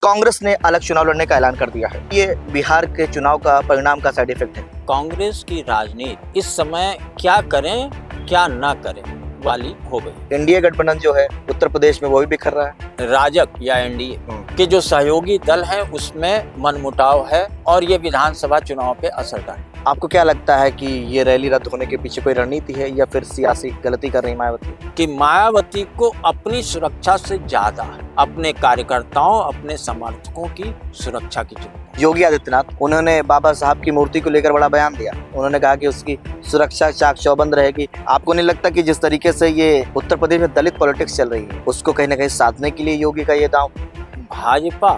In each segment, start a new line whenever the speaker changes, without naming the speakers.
कांग्रेस ने अलग चुनाव लड़ने का ऐलान कर दिया है। ये बिहार के चुनाव का परिणाम का साइड इफेक्ट है।
कांग्रेस की राजनीति इस समय क्या करें क्या ना करें वाली हो गई।
एनडीए गठबंधन जो है उत्तर प्रदेश में वो भी बिखर रहा है।
राजग या एनडीए के जो सहयोगी दल है उसमें मनमुटाव है और ये विधानसभा चुनाव पे असर डाले।
आपको क्या लगता है कि ये रैली रद्द होने के पीछे कोई रणनीति है या फिर सियासी गलती कर रही मायावती?
कि मायावती को अपनी सुरक्षा से ज्यादा अपने कार्यकर्ताओं अपने समर्थकों की सुरक्षा की चिंता।
योगी आदित्यनाथ उन्होंने बाबा साहब की मूर्ति को लेकर बड़ा बयान दिया। उन्होंने कहा कि उसकी सुरक्षा चाक चौबंद रहेगी। आपको नहीं लगता कि जिस तरीके से ये उत्तर प्रदेश में दलित पॉलिटिक्स चल रही है उसको कहीं ना कहीं साधने के लिए योगी का ये दांव?
भाजपा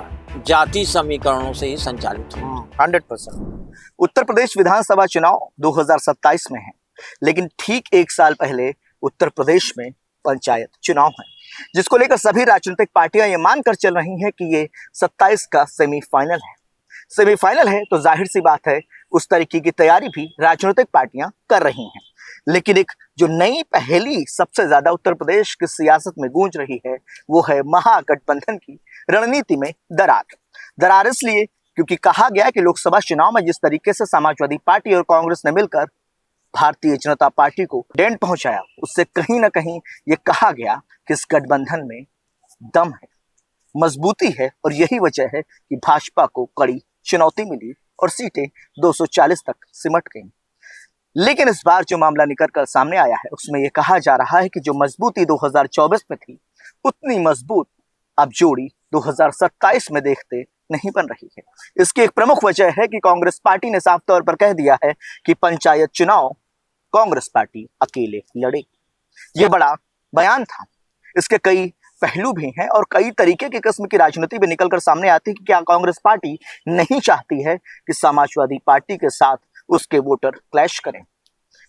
जाति समीकरणों से ही संचालित है।
100%। उत्तर प्रदेश विधानसभा चुनाव 2027 में है, लेकिन ठीक एक साल पहले उत्तर प्रदेश में पंचायत चुनाव है, जिसको लेकर सभी राजनीतिक पार्टियां ये मानकर चल रही हैं कि ये 27 का सेमीफाइनल है। सेमीफाइनल है तो जाहिर सी बात है उस तरीके की तैयारी भी राजनीतिक पार्टियां कर रही हैं। लेकिन एक जो नई पहेली सबसे ज्यादा उत्तर प्रदेश की सियासत में गूंज रही है वो है महागठबंधन की रणनीति में दरार। दरार इसलिए क्योंकि कहा गया कि लोकसभा चुनाव में जिस तरीके से समाजवादी पार्टी और कांग्रेस ने मिलकर भारतीय जनता पार्टी को डेंट पहुंचाया, उससे कहीं ना कहीं ये कहा गया कि इस गठबंधन में दम है, मजबूती है और यही वजह है कि भाजपा को कड़ी चुनौती मिली और सीटें 240 तक सिमट गईं। लेकिन इस बार जो मामला निकल कर सामने आया है उसमें यह कहा जा रहा है कि जो मजबूती 2024 में थी उतनी मजबूत अब जोड़ी 2027 में देखते नहीं बन रही है। इसकी एक प्रमुख वजह है कि कांग्रेस पार्टी ने साफ तौर पर कह दिया है कि पंचायत चुनाव कांग्रेस पार्टी अकेले लड़ेगी। ये बड़ा बयान था। इसके कई पहलू भी हैं और कई तरीके की किस्म की राजनीति भी निकलकर सामने आती है कि क्या कांग्रेस पार्टी नहीं चाहती है कि समाजवादी पार्टी के साथ उसके वोटर क्लैश करें,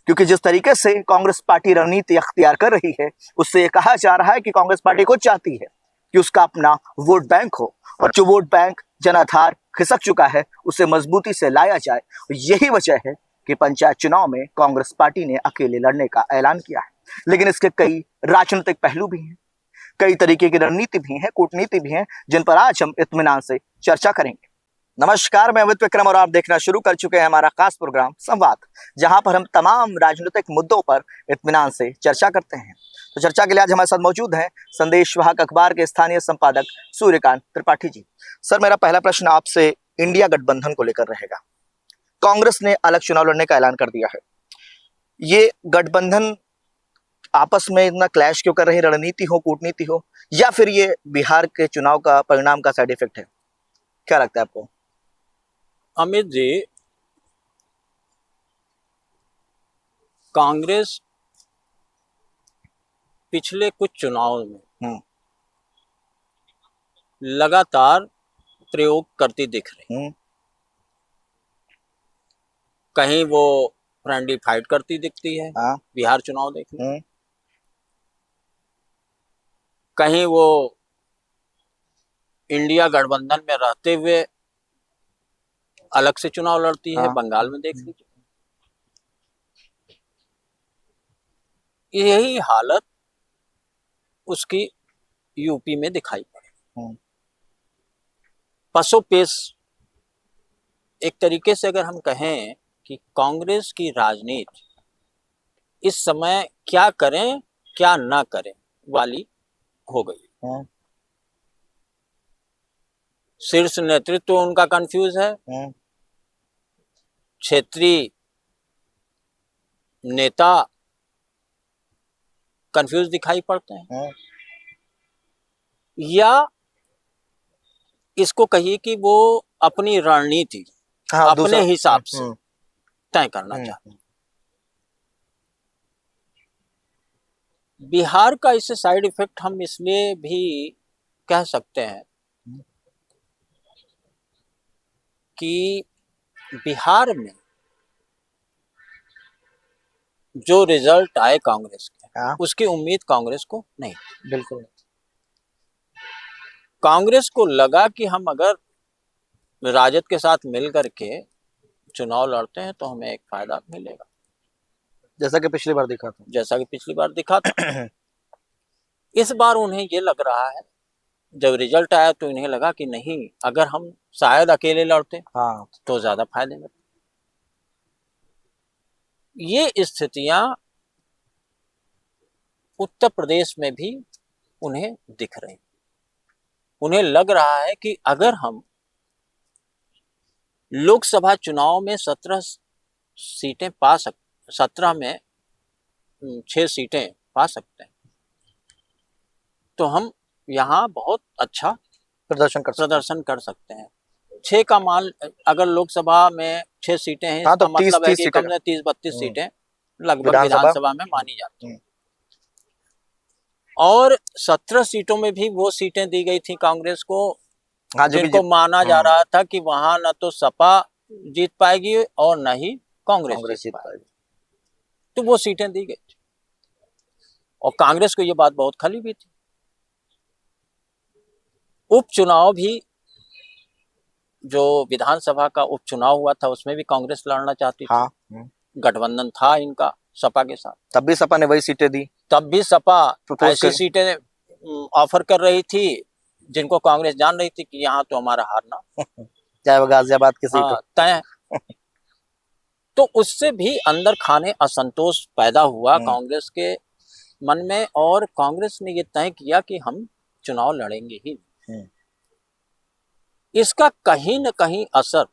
क्योंकि जिस तरीके से कांग्रेस पार्टी रणनीति अख्तियार कर रही है उससे ये कहा जा रहा है कि कांग्रेस पार्टी को चाहती है कि उसका अपना वोट बैंक हो और जो वोट बैंक जनाधार खिसक चुका है उसे मजबूती से लाया जाए। यही वजह है कि पंचायत चुनाव में कांग्रेस पार्टी ने अकेले लड़ने का ऐलान किया है। लेकिन इसके कई राजनीतिक पहलू भी हैं, कई तरीके की रणनीति भी है, कूटनीति भी है, जिन पर आज हम इत्मीनान से चर्चा करेंगे। नमस्कार, मैं अमित विक्रम और आप देखना शुरू कर चुके हैं हमारा खास प्रोग्राम संवाद, जहां पर हम तमाम राजनीतिक मुद्दों पर इत्मीनान से चर्चा करते हैं। तो चर्चा के लिए आज हमारे साथ मौजूद हैं संदेशवाहक अखबार के स्थानीय संपादक सूर्यकांत त्रिपाठी जी। सर, मेरा पहला प्रश्न आपसे इंडिया गठबंधन को लेकर रहेगा। कांग्रेस ने अलग चुनाव लड़ने का ऐलान कर दिया है। ये गठबंधन आपस में इतना क्लैश क्यों कर रही? रणनीति हो, कूटनीति हो, या फिर ये बिहार के चुनाव का परिणाम का साइड इफेक्ट है? क्या लगता है आपको?
अमित जी, कांग्रेस पिछले कुछ चुनाव में लगातार प्रयोग करती दिख रही। कहीं वो फ्रेंडली फाइट करती दिखती है, बिहार चुनाव देख लो। कहीं वो इंडिया गठबंधन में रहते हुए अलग से चुनाव लड़ती है, बंगाल में देख लीजिए। यही हालत उसकी यूपी में दिखाई पड़े। पसोपेश एक तरीके से अगर हम कहें कि कांग्रेस की राजनीति इस समय क्या करें क्या ना करें वाली हो गई। शीर्ष नेतृत्व उनका कंफ्यूज है, क्षेत्रीय नेता कंफ्यूज दिखाई पड़ते हैं, या इसको कहिए कि वो अपनी रणनीति अपने हिसाब से तय करना चाहते हैं। बिहार का इससे साइड इफेक्ट हम इसलिए भी कह सकते हैं कि बिहार में जो रिजल्ट आए कांग्रेस के, उसकी उम्मीद कांग्रेस को नहीं।
बिल्कुल।
कांग्रेस को लगा कि हम अगर राजद के साथ मिल करके चुनाव लड़ते हैं तो हमें एक फायदा मिलेगा,
जैसा कि पिछली बार दिखा था।
इस बार उन्हें ये लग रहा है जब रिजल्ट आया तो इन्हें लगा कि नहीं, अगर हम शायद अकेले लड़ते
हाँ
तो ज्यादा फायदे में। ये स्थितियां उत्तर प्रदेश में भी उन्हें दिख रही। उन्हें लग रहा है कि अगर हम लोकसभा चुनाव में 17 सीटें 17 में 6 सीटें पा सकते हैं तो हम यहाँ बहुत अच्छा प्रदर्शन कर सकते हैं। 6 का मान, अगर लोकसभा में 6 सीटें हैं,
हाँ,
इसका
तो
मतलब है
30
कि कम से 30-32 सीटें लगभग विधानसभा में मानी जाती हैं। और 17 सीटों में भी वो सीटें दी गई थी कांग्रेस को,
हाँ,
जिनको माना जा रहा था कि वहां न तो सपा जीत पाएगी और न ही कांग्रेस जीत पाएगी, तो वो सीटें दी गई थी। और कांग्रेस को ये बात बहुत खली भी थी। उपचुनाव भी, जो विधानसभा का उपचुनाव हुआ था उसमें भी कांग्रेस लड़ना चाहती थी।
हाँ,
गठबंधन था इनका सपा के साथ।
तब भी सपा ने वही सीटें दी।
तब भी सपा ऐसी सीटें ऑफर कर रही थी जिनको कांग्रेस जान रही थी कि यहाँ तो हमारा हारना
चाहे वो गाजियाबाद की सीट
तय। तो उससे भी अंदर खाने असंतोष पैदा हुआ कांग्रेस के मन में, और कांग्रेस ने ये तय किया कि हम चुनाव लड़ेंगे ही। इसका कहीं न कहीं असर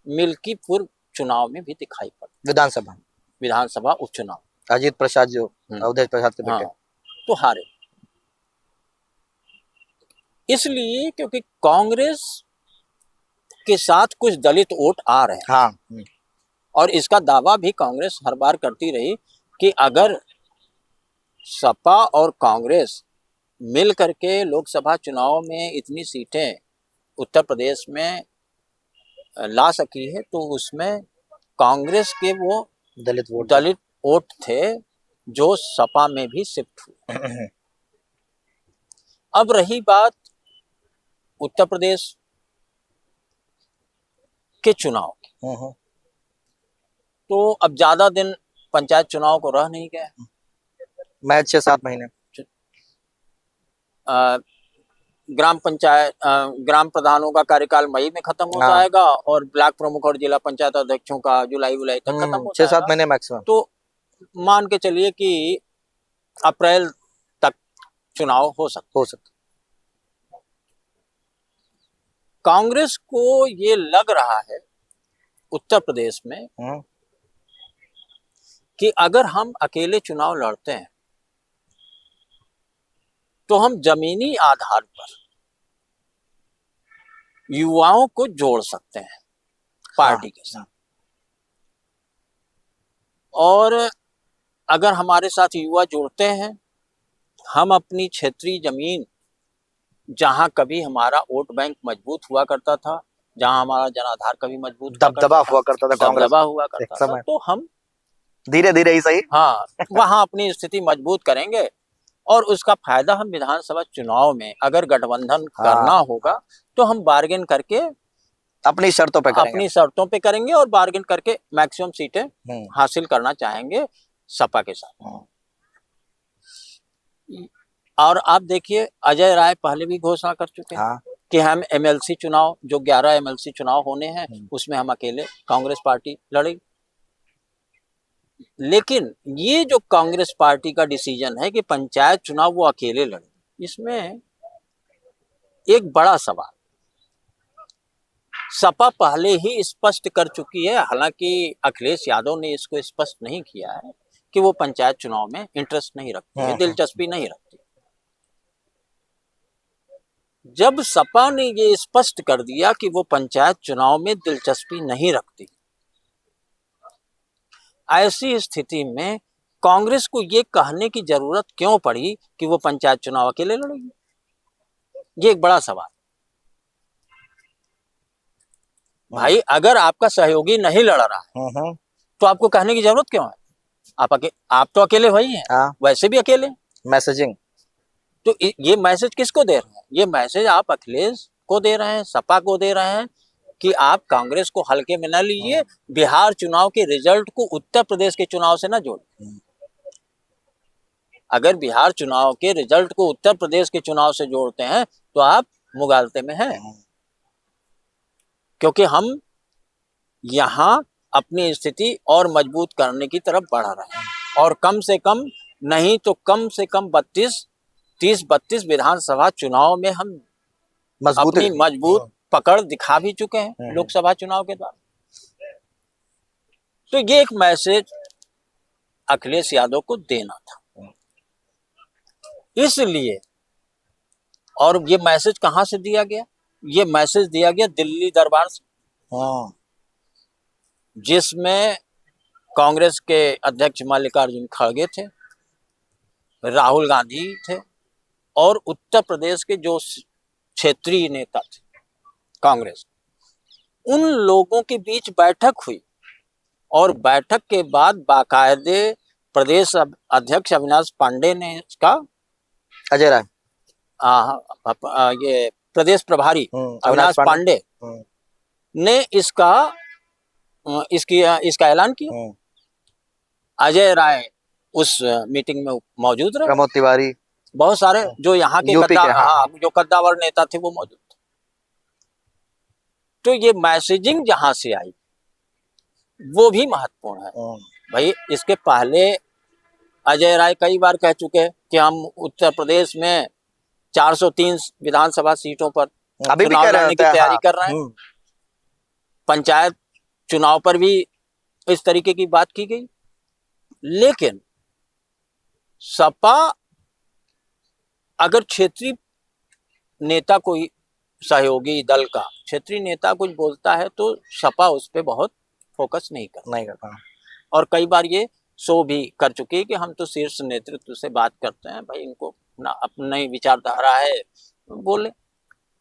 मिल्कीपुर चुनाव में भी दिखाई पड़ा। विधानसभा उपचुनाव,
अजीत प्रसाद जो अवधेश प्रसाद के बेटे,
तो हारे। इसलिए क्योंकि कांग्रेस के साथ कुछ दलित वोट आ रहे हैं।
हाँ।
और इसका दावा भी कांग्रेस हर बार करती रही कि अगर सपा और कांग्रेस मिल करके लोकसभा चुनाव में इतनी सीटें उत्तर प्रदेश में ला सकी है तो उसमें कांग्रेस के वो दलित वोट थे जो सपा में भी शिफ्ट हुए। अब रही बात उत्तर प्रदेश के चुनाव की, तो अब ज्यादा दिन पंचायत चुनाव को रह नहीं गए।
मैं 6-7 महीने।
ग्राम पंचायत ग्राम प्रधानों का कार्यकाल मई में खत्म हो जाएगा और ब्लॉक प्रमुख और जिला पंचायत अध्यक्षों का जुलाई तक खत्म हो जाएगा।
6-7 महीने मैक्सिमम।
तो मान के चलिए कि अप्रैल तक चुनाव हो सकता। कांग्रेस को ये लग रहा है उत्तर प्रदेश में कि अगर हम अकेले चुनाव लड़ते हैं तो हम जमीनी आधार पर युवाओं को जोड़ सकते हैं पार्टी के साथ। और अगर हमारे साथ युवा जुड़ते हैं, हम अपनी क्षेत्रीय जमीन, जहां कभी हमारा वोट बैंक मजबूत हुआ करता था, जहां हमारा जनाधार कभी मजबूत
दबदबा हुआ करता था,
तो हम
धीरे धीरे ही सही,
हाँ, वहां अपनी स्थिति मजबूत करेंगे। और उसका फायदा हम विधानसभा चुनाव में अगर गठबंधन करना होगा तो हम बार्गेन करके
अपनी शर्तों पे
करेंगे और बार्गेन करके मैक्सिमम सीटें हासिल करना चाहेंगे सपा के साथ। और आप देखिए, अजय राय पहले भी घोषणा कर चुके हैं कि हम एमएलसी चुनाव, जो 11 एमएलसी चुनाव होने हैं उसमें हम अकेले कांग्रेस पार्टी लड़ेगी। लेकिन ये जो कांग्रेस पार्टी का डिसीजन है कि पंचायत चुनाव वो अकेले लड़े, इसमें एक बड़ा सवाल सपा पहले ही स्पष्ट कर चुकी है। हालांकि अखिलेश यादव ने इसको स्पष्ट नहीं किया है कि वो पंचायत चुनाव में इंटरेस्ट नहीं रखती है, दिलचस्पी नहीं रखती। जब सपा ने ये स्पष्ट कर दिया कि वो पंचायत चुनाव में दिलचस्पी नहीं रखती, ऐसी स्थिति में कांग्रेस को ये कहने की जरूरत क्यों पड़ी कि वो पंचायत चुनाव अकेले लड़ेगी? ये एक बड़ा सवाल। भाई, अगर आपका सहयोगी नहीं लड़ रहा है तो आपको कहने की जरूरत क्यों है? आप तो अकेले वही हैं, वैसे भी अकेले। मैसेजिंग तो ये मैसेज किसको दे रहे हैं? ये मैसेज आप अखिलेश को दे रहे हैं, सपा को दे रहे हैं कि आप कांग्रेस को हल्के में न लीजिए, बिहार चुनाव के रिजल्ट को उत्तर प्रदेश के चुनाव से न जोड़िए। अगर बिहार चुनाव के रिजल्ट को उत्तर प्रदेश के चुनाव से जोड़ते हैं तो आप मुगालते में हैं, क्योंकि हम यहाँ अपनी स्थिति और मजबूत करने की तरफ बढ़ रहे हैं और कम से कम नहीं तो कम से कम 30-32 विधानसभा चुनाव में हम
मजबूती
अपनी मजबूत पकड़ दिखा भी चुके हैं लोकसभा चुनाव के द्वारा। तो ये एक मैसेज अखिलेश यादव को देना था, इसलिए। और ये मैसेज कहां से दिया गया? ये मैसेज दिया गया दिल्ली दरबार से, जिसमें कांग्रेस के अध्यक्ष मल्लिकार्जुन खड़गे थे, राहुल गांधी थे और उत्तर प्रदेश के जो क्षेत्रीय नेता थे कांग्रेस, उन लोगों के बीच बैठक हुई और बैठक के बाद बाकायदे प्रदेश अध्यक्ष अविनाश पांडे ने इसका,
अजय राय,
ये प्रदेश प्रभारी अविनाश पांडे ने इसका ऐलान किया। अजय राय उस मीटिंग में मौजूद रहे,
प्रमोद तिवारी,
बहुत सारे जो यहाँ के जो कद्दावर नेता थे वो मौजूद थे। तो ये मैसेजिंग जहां से आई वो भी महत्वपूर्ण है। भाई इसके पहले अजय राय कई बार कह चुके हैं कि हम उत्तर प्रदेश में 403 विधानसभा सीटों पर
अभी भी
चुनाव लड़ने की तैयारी कर रहे हैं। पंचायत चुनाव पर भी इस तरीके की बात की गई, लेकिन सपा अगर क्षेत्रीय नेता कोई सहयोगी दल का क्षेत्रीय नेता कुछ बोलता है तो सपा उस पर बहुत फोकस नहीं करता। और कई बार ये शो भी कर चुकी है कि हम तो शीर्ष नेतृत्व से बात करते हैं, भाई इनको अपना विचारधारा है बोले।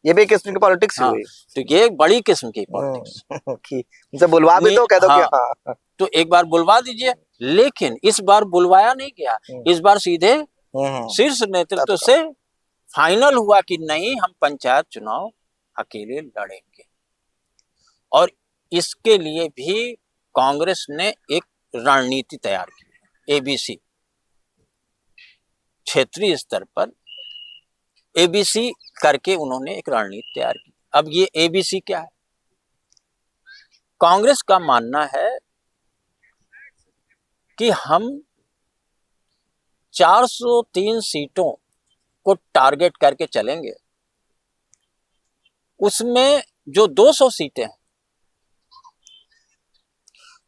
ये भी एक किस्म की पॉलिटिक्स हुई। तो ये एक बड़ी किस्म की पॉलिटिक्स बुलवा भी तो कह दो कि तो एक बार बुलवा दीजिए, लेकिन इस बार बुलवाया नहीं गया। इस बार सीधे शीर्ष नेतृत्व से फाइनल हुआ कि नहीं, हम पंचायत चुनाव अकेले लड़ेंगे। और इसके लिए भी कांग्रेस ने एक रणनीति तैयार की है, एबीसी, क्षेत्रीय स्तर पर एबीसी करके उन्होंने एक रणनीति तैयार की। अब ये एबीसी क्या है? कांग्रेस का मानना है कि हम 403 सीटों को टारगेट करके चलेंगे, उसमें जो 200 सीटें हैं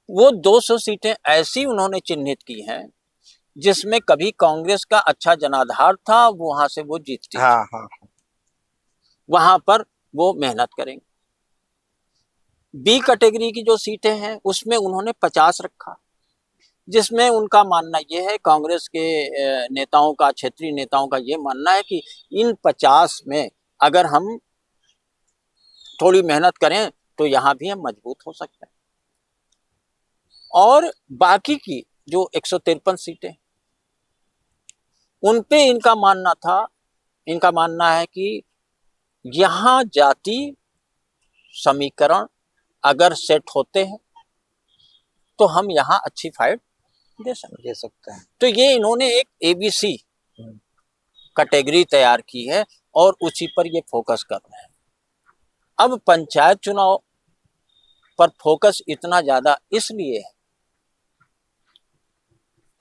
वो 200 सीटें ऐसी उन्होंने चिन्हित की हैं जिसमें कभी कांग्रेस का अच्छा जनाधार था, वहां से वो जीतती थी। वहां पर वो मेहनत करेंगे। बी कैटेगरी की जो सीटें हैं उसमें उन्होंने 50 रखा, जिसमें उनका मानना यह है, कांग्रेस के नेताओं का, क्षेत्रीय नेताओं का ये मानना है कि इन 50 में अगर हम थोड़ी मेहनत करें तो यहां भी हम मजबूत हो सकते हैं। और बाकी की जो 153 सीटें, उन पे इनका मानना है कि यहां जाति समीकरण अगर सेट होते हैं तो हम यहां अच्छी फाइट दे सकते हैं। तो ये इन्होंने एक एबीसी कैटेगरी तैयार की है और उसी पर ये फोकस कर रहे हैं। अब पंचायत चुनाव पर फोकस इतना ज्यादा इसलिए है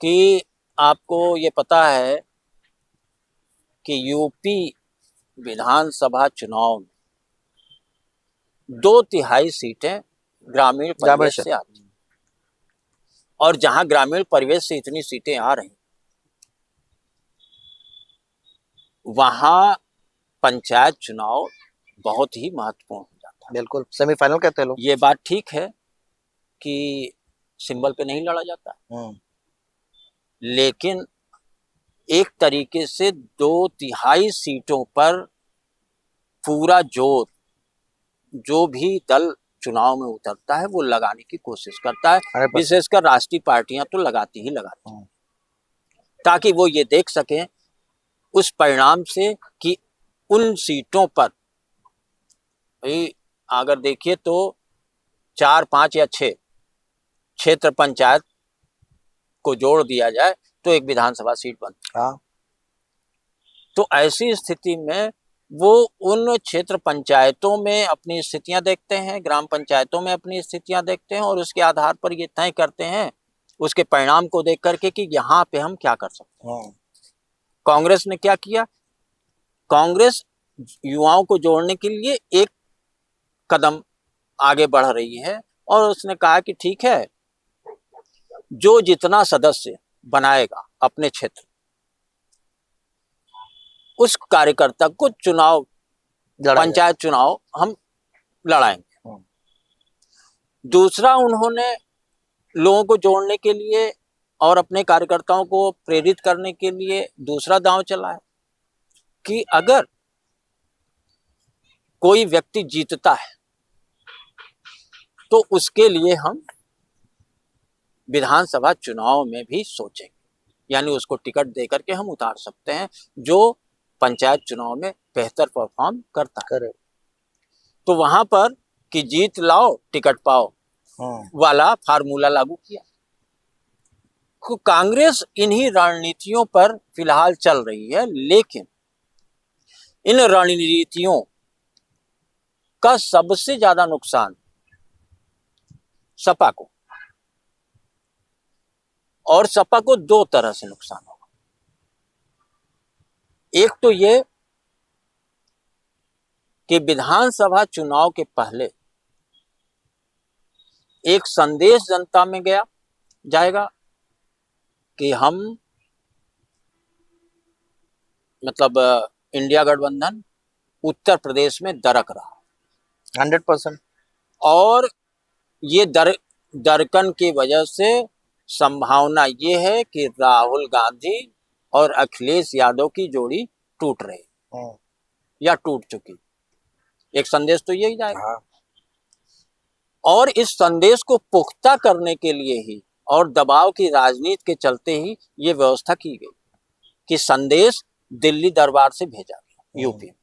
कि आपको ये पता है कि यूपी विधानसभा चुनाव में 2/3 सीटें ग्रामीण परिवेश से आती हैं। और जहां ग्रामीण परिवेश से इतनी सीटें आ रही, वहां पंचायत चुनाव बहुत ही महत्वपूर्ण हो जाता है। बिल्कुल, सेमीफाइनल कहते हैं लोग। ये बात ठीक है कि सिंबल पे नहीं लड़ा जाता, लेकिन एक तरीके से 2/3 सीटों पर पूरा जोर जो भी दल चुनाव में उतरता है वो लगाने की कोशिश करता है। विशेषकर राष्ट्रीय पार्टियां तो लगाती ही लगाती हैं, ताकि वो ये देख सकें उस परिणाम से कि उन सीटों पर अगर देखिए तो 4, 5 या 6 क्षेत्र पंचायत को जोड़ दिया जाए तो एक विधानसभा सीट बनती है। तो ऐसी स्थिति में वो उन क्षेत्र पंचायतों में अपनी स्थितियां देखते हैं, ग्राम पंचायतों में अपनी स्थितियां देखते हैं और उसके आधार पर ये तय करते हैं, उसके परिणाम को देख करके, कि यहाँ पे हम क्या कर सकते हैं। कांग्रेस ने क्या किया? कांग्रेस युवाओं को जोड़ने के लिए एक कदम आगे बढ़ रही है और उसने कहा कि ठीक है, जो जितना सदस्य बनाएगा अपने क्षेत्र, उस कार्यकर्ता को चुनाव, पंचायत चुनाव हम लड़ाएंगे। दूसरा, उन्होंने लोगों को जोड़ने के लिए और अपने कार्यकर्ताओं को प्रेरित करने के लिए दूसरा दांव चलाया कि अगर कोई व्यक्ति जीतता है तो उसके लिए हम विधानसभा चुनाव में भी सोचेंगे, यानी उसको टिकट देकर के हम उतार सकते हैं जो पंचायत चुनाव में बेहतर परफॉर्म करता है। तो वहां पर कि जीत लाओ टिकट पाओ वाला फार्मूला लागू किया। तो कांग्रेस इन्हीं रणनीतियों पर फिलहाल चल रही है, लेकिन इन रणनीतियों का सबसे ज्यादा नुकसान सपा को, और सपा को दो तरह से नुकसान होगा। एक तो ये कि विधानसभा चुनाव के पहले एक संदेश जनता में जाएगा कि हम, मतलब इंडिया गठबंधन उत्तर प्रदेश में दरक रहा
100%,
और ये दरकन की वजह से संभावना ये है कि राहुल गांधी और अखिलेश यादव की जोड़ी टूट रही या टूट चुकी। एक संदेश तो यही जाएगा। और इस संदेश को पुख्ता करने के लिए ही और दबाव की राजनीति के चलते ही ये व्यवस्था की गई कि संदेश दिल्ली दरबार से भेजा गया यूपी में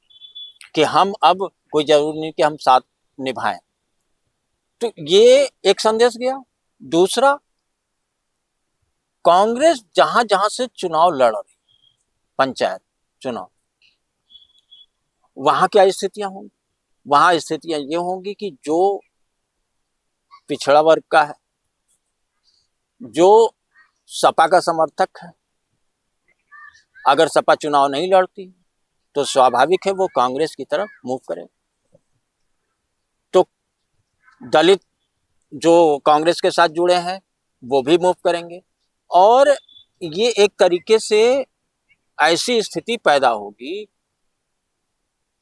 कि हम अब कोई जरूरी नहीं कि हम साथ निभाएं। तो ये एक संदेश गया। दूसरा, कांग्रेस जहां जहां से चुनाव लड़ रही, पंचायत चुनाव, वहां क्या स्थितियां होंगी? वहां स्थितियां ये होंगी कि जो पिछड़ा वर्ग का है, जो सपा का समर्थक है, अगर सपा चुनाव नहीं लड़ती तो स्वाभाविक है वो कांग्रेस की तरफ मूव करे। तो दलित जो कांग्रेस के साथ जुड़े हैं वो भी मूव करेंगे और ये एक तरीके से ऐसी स्थिति पैदा होगी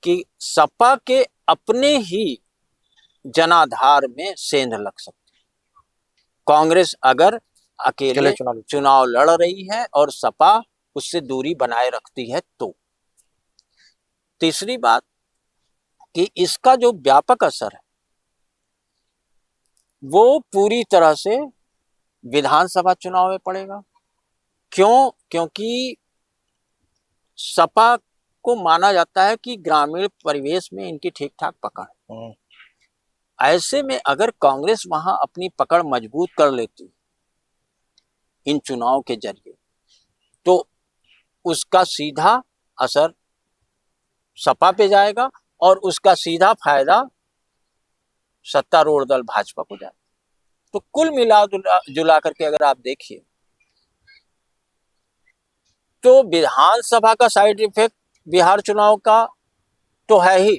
कि सपा के अपने ही जनाधार में सेंध लग सकती है। कांग्रेस अगर अकेले चुनाव लड़ रही है और सपा उससे दूरी बनाए रखती है तो। तीसरी बात कि इसका जो व्यापक असर है वो पूरी तरह से विधानसभा चुनाव में पड़ेगा। क्यों? क्योंकि सपा को माना जाता है कि ग्रामीण परिवेश में इनकी ठीक ठाक पकड़ है। ऐसे में अगर कांग्रेस वहां अपनी पकड़ मजबूत कर लेती इन चुनाव के जरिए तो उसका सीधा असर सपा पे जाएगा और उसका सीधा फायदा सत्तारूढ़ दल भाजपा को जाएगा। तो कुल मिला जुला करके अगर आप देखिए तो विधानसभा का साइड इफेक्ट बिहार चुनाव का तो है ही,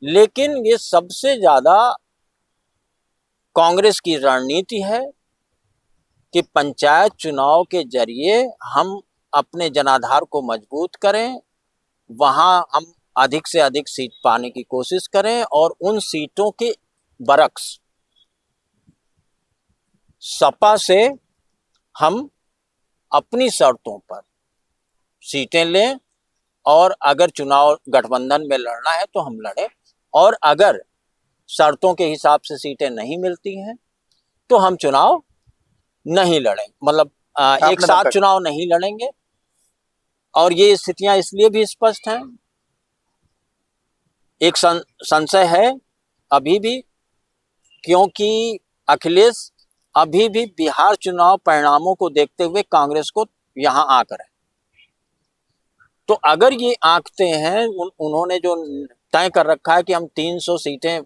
लेकिन ये सबसे ज्यादा कांग्रेस की रणनीति है कि पंचायत चुनाव के जरिए हम अपने जनाधार को मजबूत करें, वहां हम अधिक से अधिक सीट पाने की कोशिश करें और उन सीटों के बरक्स सपा से हम अपनी शर्तों पर सीटें लें और अगर चुनाव गठबंधन में लड़ना है तो हम लड़ें और अगर शर्तों के हिसाब से सीटें नहीं मिलती हैं तो हम चुनाव नहीं लड़ें, मतलब एक साथ चुनाव नहीं लड़ेंगे। और ये स्थितियां इसलिए भी स्पष्ट हैं, एक संशय है अभी भी, क्योंकि अखिलेश अभी भी बिहार चुनाव परिणामों को देखते हुए कांग्रेस को यहां आकर है। तो अगर ये आंकते हैं, उन्होंने जो तय कर रखा है कि हम 300 सीटें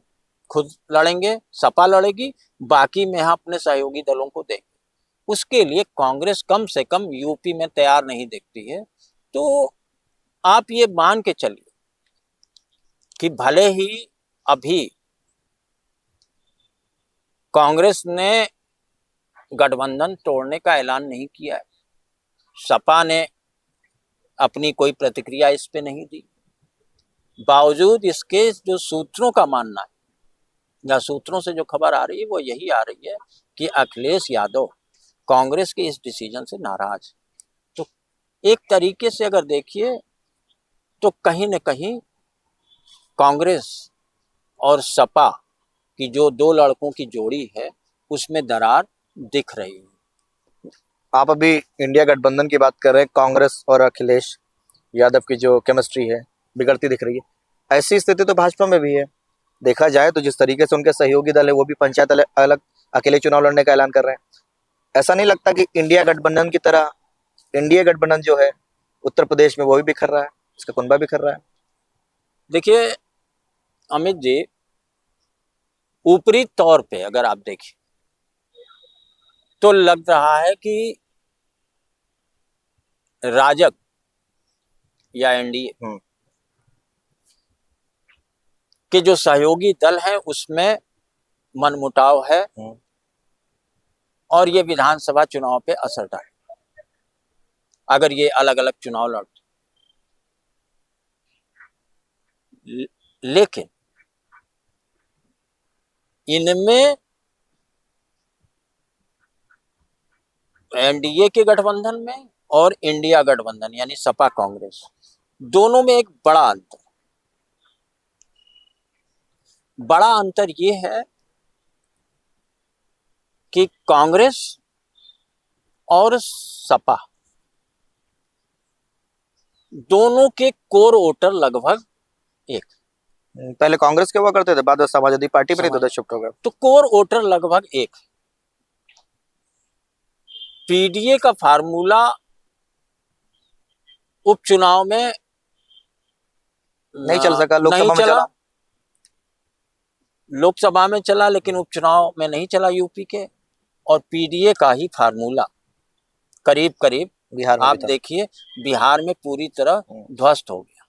खुद लड़ेंगे, सपा लड़ेगी, बाकी में हम अपने सहयोगी दलों को देंगे, उसके लिए कांग्रेस कम से कम यूपी में तैयार नहीं दिखती है। तो आप ये मान के चलिए कि भले ही अभी कांग्रेस ने गठबंधन तोड़ने का ऐलान नहीं किया है, सपा ने अपनी कोई प्रतिक्रिया इस पे नहीं दी, बावजूद इसके जो सूत्रों का मानना है या सूत्रों से जो खबर आ रही है वो यही आ रही है कि अखिलेश यादव कांग्रेस के इस डिसीजन से नाराज। तो एक तरीके से अगर देखिए तो कहीं न कहीं कांग्रेस और सपा की जो दो लड़कों की जोड़ी है उसमें दरार दिख रही है।
आप अभी इंडिया गठबंधन की बात कर रहे हैं, कांग्रेस और अखिलेश यादव की जो केमिस्ट्री है बिगड़ती दिख रही है। ऐसी स्थिति तो भाजपा में भी है। देखा जाए तो जिस तरीके से उनके सहयोगी दल है वो भी पंचायत अलग अकेले चुनाव लड़ने का ऐलान कर रहे हैं। ऐसा नहीं लगता कि इंडिया गठबंधन की तरह इंडिया गठबंधन जो है उत्तर प्रदेश में वो भी बिखर रहा है, इसका कुनबा बिखर रहा है?
देखिए अमित जी, ऊपरी तौर पे अगर आप देखें तो लग रहा है कि राजग या एनडीए के जो सहयोगी दल हैं उसमें मनमुटाव है और ये विधानसभा चुनाव पे असर डालेगा अगर ये अलग अलग चुनाव लड़ते। लेकिन इनमें एनडीए के गठबंधन में और इंडिया गठबंधन यानी सपा कांग्रेस दोनों में एक बड़ा अंतर ये है कि कांग्रेस और सपा दोनों के कोर वोटर लगभग एक।
पहले कांग्रेस के हुआ करते थे, बाद में समाजवादी पार्टी पर इधर शिफ्ट हो गए।
तो कोर वोटर लगभग एक। पीडीए का फार्मूला उपचुनाव में
नहीं चल सका, लोकसभा में चला।
लोकसभा में चला लेकिन उपचुनाव में नहीं चला यूपी के। और पीडीए का ही फार्मूला करीब करीब बिहार में आप देखिए बिहार में पूरी तरह ध्वस्त हो गया।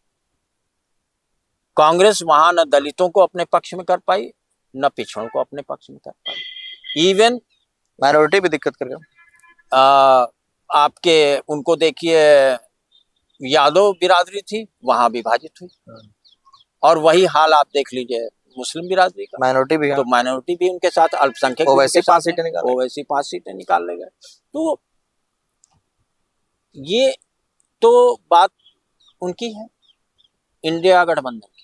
कांग्रेस वहां न दलितों को अपने पक्ष में कर पाई न पिछड़ों को अपने पक्ष में कर पाई। इवन
माइनॉरिटी भी दिक्कत कर गया।
आपके उनको देखिए यादव बिरादरी थी वहां विभाजित हुई और वही हाल आप देख लीजिए मुस्लिम बिरादरी का।
माइनॉरिटी भी,
तो माइनॉरिटी भी उनके साथ, अल्पसंख्यक
ओवैसी
5 सीटें निकाल ले गए। तो ये तो बात उनकी है इंडिया गठबंधन की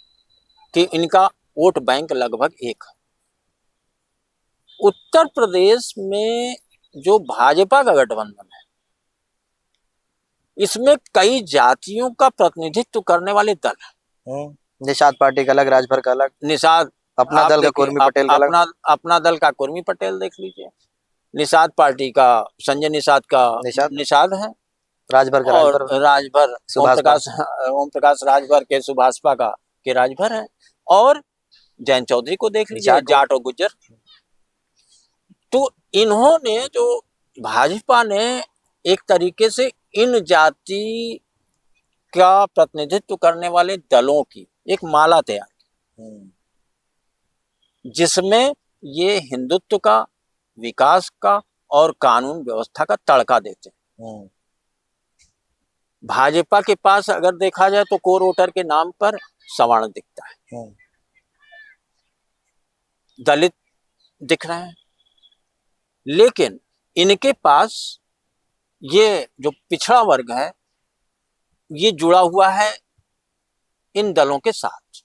कि इनका वोट बैंक लगभग एक है। उत्तर प्रदेश में जो भाजपा का गठबंधन है इसमें कई जातियों का प्रतिनिधित्व करने वाले दल हैं।
निषाद पार्टी का अलग, राजभर का अलग।
निषाद
अपना दल का कुर्मी पटेल का अलग।
अपना दल का कुर्मी पटेल देख लीजिए। निषाद पार्टी का संजय निषाद का निषाद है,
राजभर का
और राजभर ओम प्रकाश राजभर के सुभाषपा का के राजभर है, और जयंत चौधरी को देख लीजिए जाट और गुज्जर। तो इन्होंने जो भाजपा ने एक तरीके से इन जाति का प्रतिनिधित्व करने वाले दलों की एक माला तैयार की जिसमें ये हिंदुत्व का, विकास का और कानून व्यवस्था का तड़का देते हैं। भाजपा के पास अगर देखा जाए तो कोर वोटर के नाम पर सवर्ण दिखता है, दलित दिख रहे हैं, लेकिन इनके पास ये जो पिछड़ा वर्ग है ये जुड़ा हुआ है इन दलों के साथ।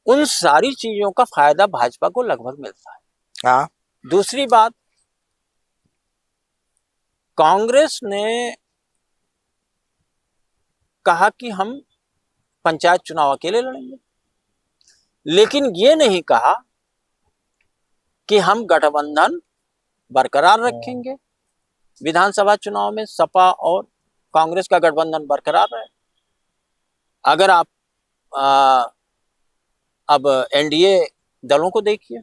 उन सारी चीजों का फायदा भाजपा को लगभग मिलता है।
हाँ।
दूसरी बात, कांग्रेस ने कहा कि हम पंचायत चुनाव अकेले लड़ेंगे, लेकिन ये नहीं कहा कि हम गठबंधन बरकरार रखेंगे विधानसभा चुनाव में सपा और कांग्रेस का गठबंधन बरकरार है। अगर आप अब एनडीए दलों को देखिए,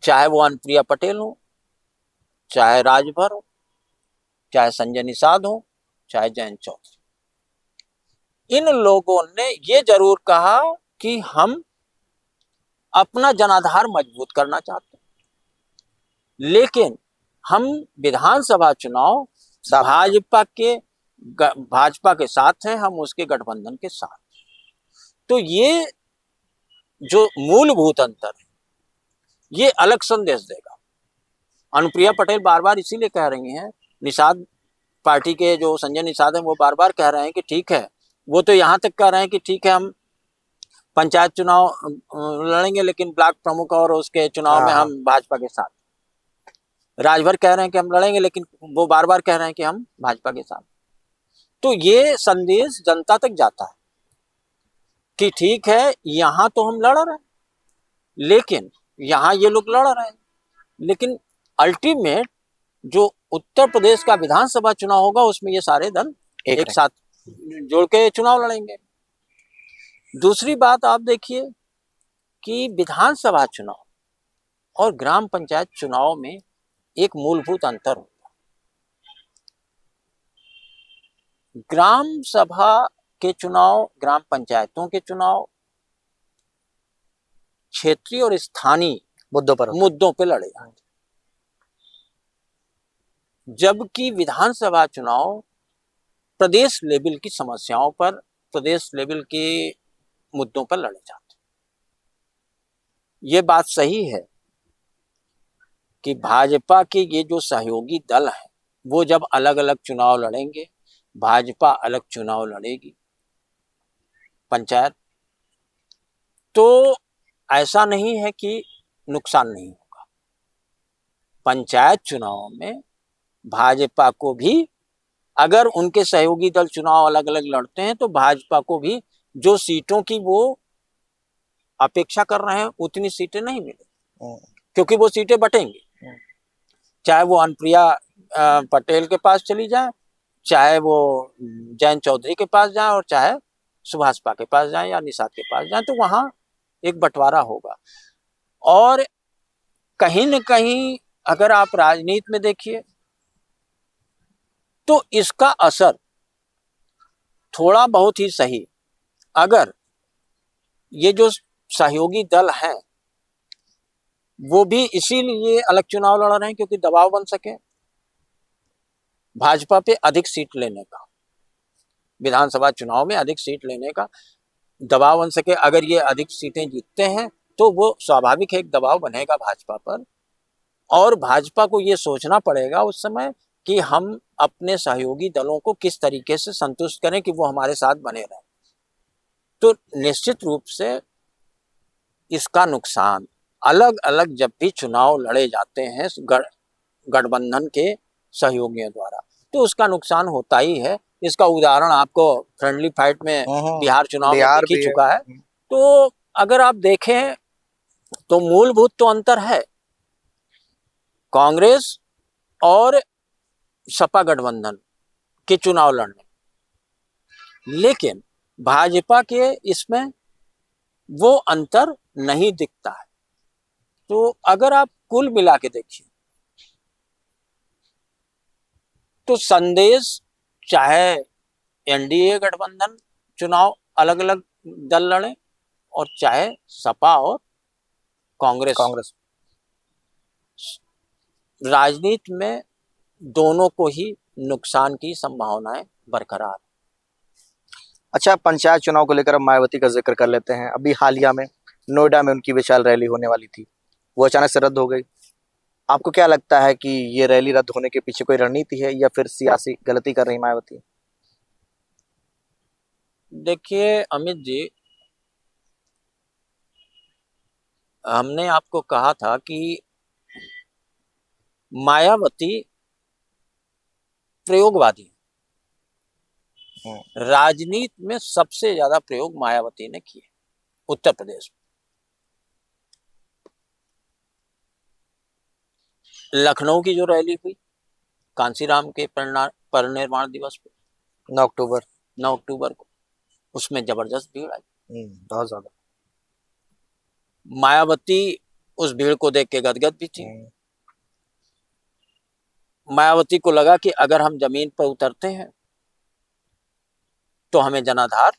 चाहे वो अनुप्रिया पटेल हो, चाहे राजभर हो, चाहे संजय निषाद हो, चाहे जयंत चौधरी, इन लोगों ने ये जरूर कहा कि हम अपना जनाधार मजबूत करना चाहते हैं, लेकिन हम विधानसभा चुनाव भाजपा के साथ हैं, हम उसके गठबंधन के साथ। तो ये जो मूलभूत अंतर है, ये अलग संदेश देगा। अनुप्रिया पटेल बार बार इसीलिए कह रही हैं, निषाद पार्टी के जो संजय निषाद हैं वो बार बार कह रहे हैं कि ठीक है, वो तो यहाँ तक कह रहे हैं कि ठीक है हम पंचायत चुनाव लड़ेंगे लेकिन ब्लॉक प्रमुख और उसके चुनाव में हम भाजपा के साथ। राजभर कह रहे हैं कि हम लड़ेंगे, लेकिन वो बार बार कह रहे हैं कि हम भाजपा के साथ। तो ये संदेश जनता तक जाता है कि ठीक है, यहाँ तो हम लड़ रहे हैं, लेकिन यहाँ ये लोग लड़ रहे हैं, लेकिन अल्टीमेट जो उत्तर प्रदेश का विधानसभा चुनाव होगा उसमें ये सारे दल एक साथ जोड़ के चुनाव लड़ेंगे। दूसरी बात आप देखिए कि विधानसभा चुनाव और ग्राम पंचायत चुनाव में एक मूलभूत अंतर होता है। ग्राम सभा के चुनाव, ग्राम पंचायतों के चुनाव क्षेत्रीय और स्थानीय मुद्दों पे लड़े जाते, जबकि विधानसभा चुनाव प्रदेश लेवल की समस्याओं पर, प्रदेश लेवल के मुद्दों पर लड़े जाते। ये बात सही है कि भाजपा के ये जो सहयोगी दल हैं वो जब अलग अलग चुनाव लड़ेंगे, भाजपा अलग चुनाव लड़ेगी पंचायत, तो ऐसा नहीं है कि नुकसान नहीं होगा। पंचायत चुनाव में भाजपा को भी, अगर उनके सहयोगी दल चुनाव अलग अलग लड़ते हैं तो भाजपा को भी जो सीटों की वो अपेक्षा कर रहे हैं उतनी सीटें नहीं मिलेंगी, क्योंकि वो सीटें बटेंगी। चाहे वो अनुप्रिया पटेल के पास चली जाए, चाहे वो जयंत चौधरी के पास जाए, और चाहे सुभाषपा के पास जाए या निषाद के पास जाए, तो वहां एक बंटवारा होगा। और कहीं न कहीं अगर आप राजनीति में देखिए तो इसका असर थोड़ा बहुत ही सही, अगर ये जो सहयोगी दल हैं वो भी इसीलिए अलग चुनाव लड़ रहे हैं क्योंकि दबाव बन सके भाजपा पे अधिक सीट लेने का, विधानसभा चुनाव में अधिक सीट लेने का दबाव बन सके। अगर ये अधिक सीटें जीतते हैं तो वो स्वाभाविक है एक दबाव बनेगा भाजपा पर, और भाजपा को ये सोचना पड़ेगा उस समय कि हम अपने सहयोगी दलों को किस तरीके से संतुष्ट करें कि वो हमारे साथ बने रहें। तो निश्चित रूप से इसका नुकसान, अलग अलग जब भी चुनाव लड़े जाते हैं गठबंधन के सहयोगियों द्वारा, तो उसका नुकसान होता ही है। इसका उदाहरण आपको फ्रेंडली फाइट में बिहार चुनाव में दिख ही चुका है। तो अगर आप देखें तो मूलभूत तो अंतर है कांग्रेस और सपा गठबंधन के चुनाव लड़ने, लेकिन भाजपा के इसमें वो अंतर नहीं दिखता है। तो अगर आप कुल मिला के देखिए तो संदेश, चाहे एनडीए गठबंधन चुनाव अलग अलग दल लड़े और चाहे सपा और कांग्रेस, राजनीति में दोनों को ही नुकसान की संभावनाएं बरकरार।
अच्छा, पंचायत चुनाव को लेकर अब मायावती का जिक्र कर लेते हैं। अभी हालिया में नोएडा में उनकी विशाल रैली होने वाली थी, वो अचानक से रद्द हो गई। आपको क्या लगता है कि ये रैली रद्द होने के पीछे कोई रणनीति है या फिर सियासी गलती कर रही मायावती?
देखिए अमित जी, हमने आपको कहा था कि मायावती प्रयोगवादी, राजनीति में सबसे ज्यादा प्रयोग मायावती ने किए उत्तर प्रदेश में। लखनऊ की जो रैली हुई, कांसीराम के परिनिर्वाण दिवस पे
9 अक्टूबर।
9 अक्टूबर को, उसमें जबरदस्त भीड़ आई।
बहुत ज्यादा।
मायावती उस भीड़ को देख के गदगद भी थी। मायावती को लगा कि अगर हम जमीन पर उतरते हैं तो हमें जनाधार,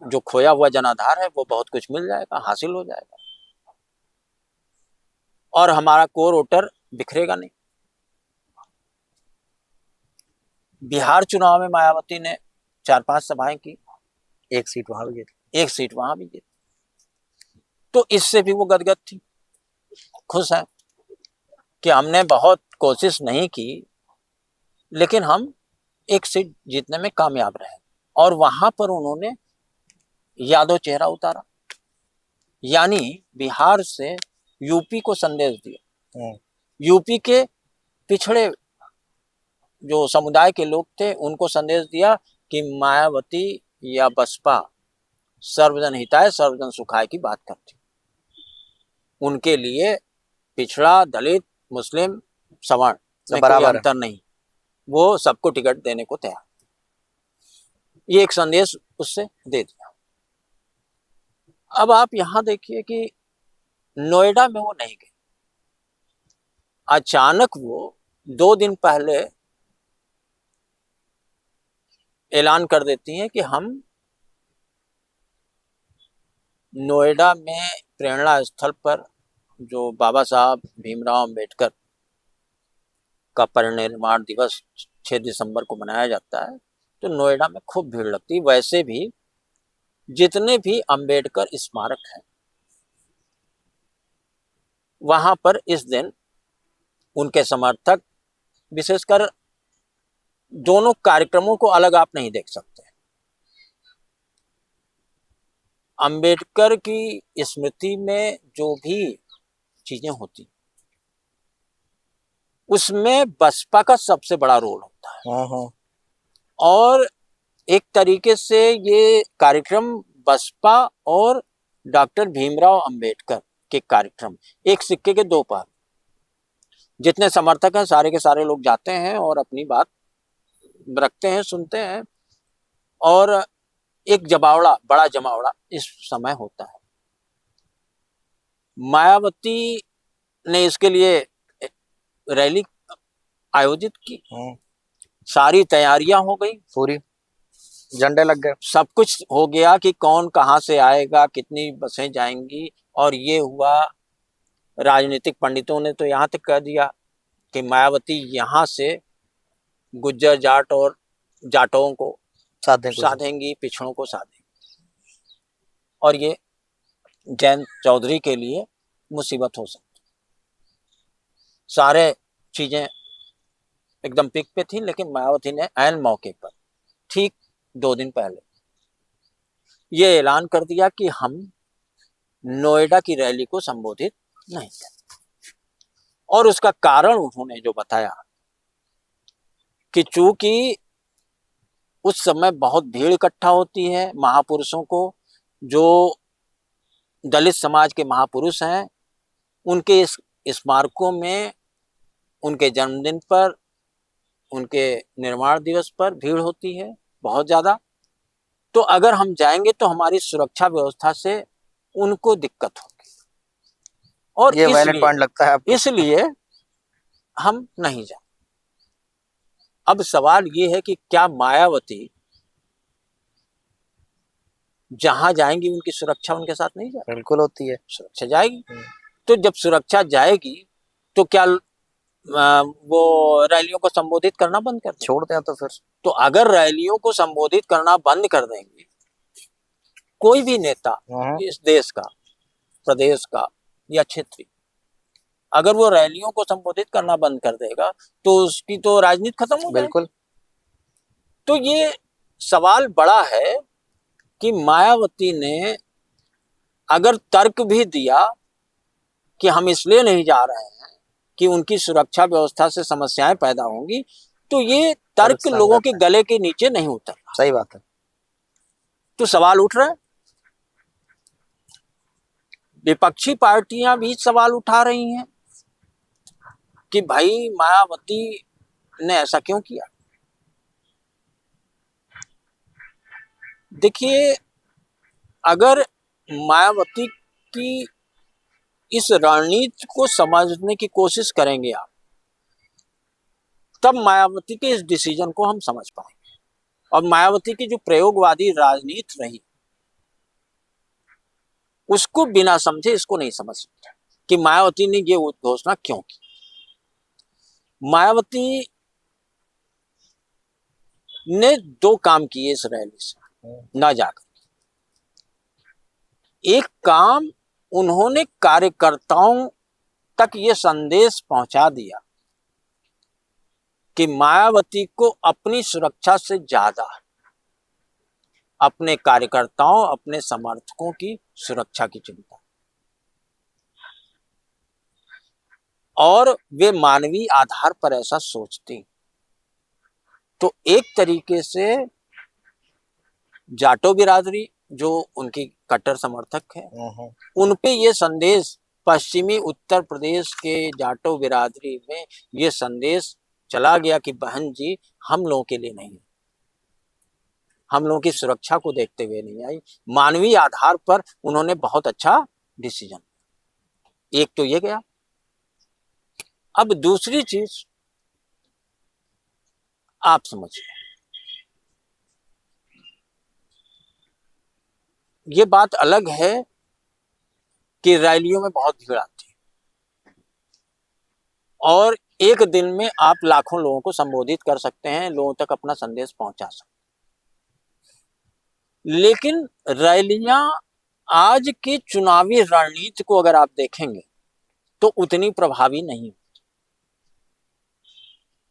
जो खोया हुआ जनाधार है, वो बहुत कुछ मिल जाएगा, हासिल हो जाएगा, और हमारा कोर वोटर बिखरेगा नहीं। बिहार चुनाव में मायावती ने 4-5 सभाएं की,
1 सीट वहां भी जीती।
1 सीट वहां भी जीती। तो इससे भी वो गदगद थी, खुश है कि हमने बहुत कोशिश नहीं की, लेकिन हम 1 सीट जीतने में कामयाब रहे। और वहां पर उन्होंने यादव चेहरा उतारा, यानी बिहार से यूपी को संदेश दिया। यूपी के पिछड़े जो समुदाय के लोग थे उनको संदेश दिया कि मायावती या बसपा सर्वजन हिताय सर्वजन सुखाय की बात करती, उनके लिए पिछड़ा, दलित, मुस्लिम, सवर्ण में कोई अंतर नहीं, वो सबको टिकट देने को तैयार। ये एक संदेश उससे दे दिया। अब आप यहां देखिए कि नोएडा में वो नहीं गए। अचानक वो 2 दिन पहले ऐलान कर देती हैं कि हम नोएडा में प्रेरणा स्थल पर, जो बाबा साहब भीमराव अंबेडकर का परिनिर्वाण दिवस 6 दिसंबर को मनाया जाता है, तो नोएडा में खूब भीड़ लगती है। वैसे भी जितने भी अंबेडकर स्मारक हैं वहां पर इस दिन उनके समर्थक, विशेषकर दोनों कार्यक्रमों को अलग आप नहीं देख सकते। अंबेडकर की स्मृति में जो भी चीजें होती उसमें बसपा का सबसे बड़ा रोल होता है। और एक तरीके से ये कार्यक्रम बसपा और डॉक्टर भीमराव अंबेडकर के कार्यक्रम एक सिक्के के 2 पहलू। जितने समर्थक हैं सारे के सारे लोग जाते हैं और अपनी बात रखते हैं, सुनते हैं, और एक जमावड़ा, बड़ा जमावड़ा इस समय होता है। मायावती ने इसके लिए रैली आयोजित की, सारी तैयारियां हो गई,
पूरी झंडे लग गए,
सब कुछ हो गया कि कौन कहां से आएगा, कितनी बसें जाएंगी। और ये हुआ, राजनीतिक पंडितों ने तो यहां तक कह दिया कि मायावती यहां से गुज्जर जाट और जाटों को साधेंगी, पिछड़ों को साधेंगी, और ये जैन चौधरी के लिए मुसीबत हो सकती। सारे चीजें एकदम पिक पे थी, लेकिन मायावती ने ऐन मौके पर ठीक 2 दिन पहले ये ऐलान कर दिया कि हम नोएडा की रैली को संबोधित नहीं करेंगे। और उसका कारण उन्होंने जो बताया कि चूंकि उस समय बहुत भीड़ इकट्ठा होती है, महापुरुषों को, जो दलित समाज के महापुरुष हैं, उनके इस स्मारकों में उनके जन्मदिन पर, उनके निर्माण दिवस पर भीड़ होती है बहुत ज्यादा। तो अगर हम जाएंगे तो हमारी सुरक्षा व्यवस्था से उनको दिक्कत होगी, और
ये वैलिड पॉइंट लगता है आपको?
इसलिए हम नहीं जाए। अब सवाल ये है कि क्या मायावती जहां जाएंगी उनकी सुरक्षा उनके साथ नहीं जाएगी?
बिल्कुल होती है,
सुरक्षा जाएगी। तो जब सुरक्षा जाएगी तो क्या वो रैलियों को संबोधित करना बंद कर दें?
छोड़ दें तो फिर? तो
अगर रैलियों को संबोधित करना बंद कर देंगे, कोई भी नेता इस देश का, प्रदेश का या क्षेत्रीय, अगर वो रैलियों को संबोधित करना बंद कर देगा तो उसकी तो राजनीति खत्म हो गई।
बिल्कुल।
तो ये सवाल बड़ा है कि मायावती ने अगर तर्क भी दिया कि हम इसलिए नहीं जा रहे हैं कि उनकी सुरक्षा व्यवस्था से समस्याएं पैदा होंगी, तो ये तर्क लोगों के गले के नीचे नहीं उतर रहा।
सही बात है।
तो सवाल उठ रहा है, विपक्षी पार्टियां भी सवाल उठा रही हैं कि भाई मायावती ने ऐसा क्यों किया। देखिए, अगर मायावती की इस रणनीति को समझने की कोशिश करेंगे आप, तब मायावती के इस डिसीजन को हम समझ पाएंगे। और मायावती की जो प्रयोगवादी राजनीति रही, उसको बिना समझे इसको नहीं समझ सकते कि मायावती ने ये घोषणा क्यों की। मायावती ने दो काम किए इस रैली से न जाकर। एक काम, उन्होंने कार्यकर्ताओं तक ये संदेश पहुंचा दिया कि मायावती को अपनी सुरक्षा से ज्यादा अपने कार्यकर्ताओं, अपने समर्थकों की सुरक्षा की चिंता, और वे मानवीय आधार पर ऐसा सोचती। तो एक तरीके से जाटो बिरादरी जो उनकी कट्टर समर्थक है, उन पे ये संदेश, पश्चिमी उत्तर प्रदेश के जाटो बिरादरी में ये संदेश चला गया कि बहन जी हम लोगों के लिए नहीं, हम लोगों की सुरक्षा को देखते हुए नहीं आई। मानवीय आधार पर उन्होंने बहुत अच्छा डिसीजन। एक तो ये गया। अब दूसरी चीज आप समझिए, ये बात अलग है कि रैलियों में बहुत भीड़ आती है और एक दिन में आप लाखों लोगों को संबोधित कर सकते हैं, लोगों तक अपना संदेश पहुंचा सकते हैं। लेकिन रैलियां आज की चुनावी रणनीति को अगर आप देखेंगे तो उतनी प्रभावी नहीं,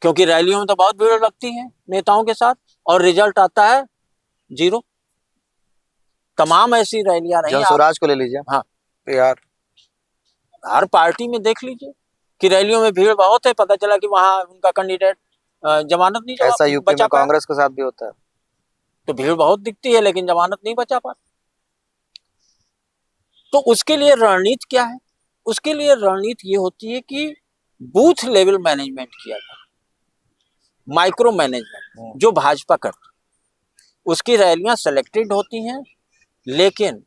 क्योंकि रैलियों में तो बहुत भीड़ लगती है नेताओं के साथ और रिजल्ट आता है जीरो। तमाम ऐसी रैलियां रही।
जनसुराज को ले लीजिए।
हाँ
यार,
हर पार्टी में देख लीजिए कि रैलियों में भीड़ बहुत है, पता चला कि वहां उनका कैंडिडेट जमानत नहीं
ऐसा यूपी में कांग्रेस के साथ भी होता है।
तो भीड़ बहुत दिखती है लेकिन जमानत नहीं बचा पाती। तो उसके लिए रणनीति क्या है? उसके लिए रणनीति ये होती है कि बूथ लेवल मैनेजमेंट किया जाए, माइक्रो मैनेजमेंट जो भाजपा करती। उसकी रैलियां सिलेक्टेड होती हैं लेकिन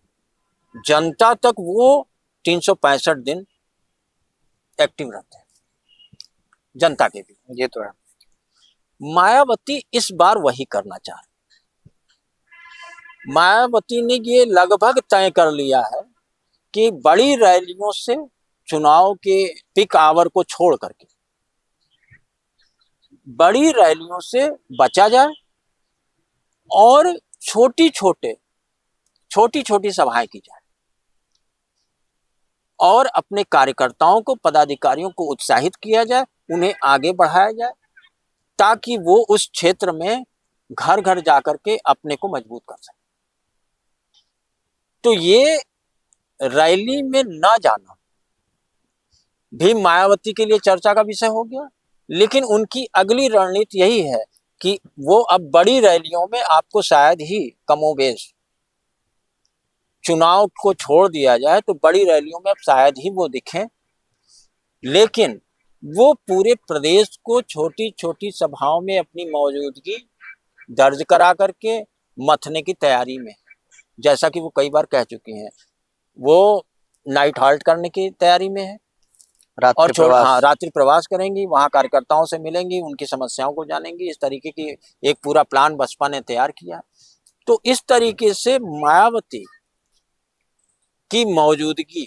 जनता तक वो 365 दिन एक्टिव रहते हैं, जनता के भी।
ये तो है।
मायावती इस बार वही करना चाह रही। मायावती ने ये लगभग तय कर लिया है कि बड़ी रैलियों से, चुनाव के पीक आवर को छोड़ करके बड़ी रैलियों से बचा जाए और छोटी छोटी सभाएं की जाए और अपने कार्यकर्ताओं को, पदाधिकारियों को उत्साहित किया जाए, उन्हें आगे बढ़ाया जाए ताकि वो उस क्षेत्र में घर घर जाकर के अपने को मजबूत कर सके। तो ये रैली में न जाना भी मायावती के लिए चर्चा का विषय हो गया, लेकिन उनकी अगली रणनीति यही है कि वो अब बड़ी रैलियों में आपको शायद ही कमोबेश, चुनाव को छोड़ दिया जाए तो बड़ी रैलियों में अब शायद ही वो दिखें, लेकिन वो पूरे प्रदेश को छोटी छोटी सभाओं में अपनी मौजूदगी दर्ज करा करके मथने की तैयारी में, जैसा कि वो कई बार कह चुकी हैं। वो नाइट हाल्ट करने की तैयारी में है और रात्रि प्रवास करेंगी, वहां कार्यकर्ताओं से मिलेंगी, उनकी समस्याओं को जानेंगी। इस तरीके की एक पूरा प्लान बसपा ने तैयार किया। तो इस तरीके से मायावती की मौजूदगी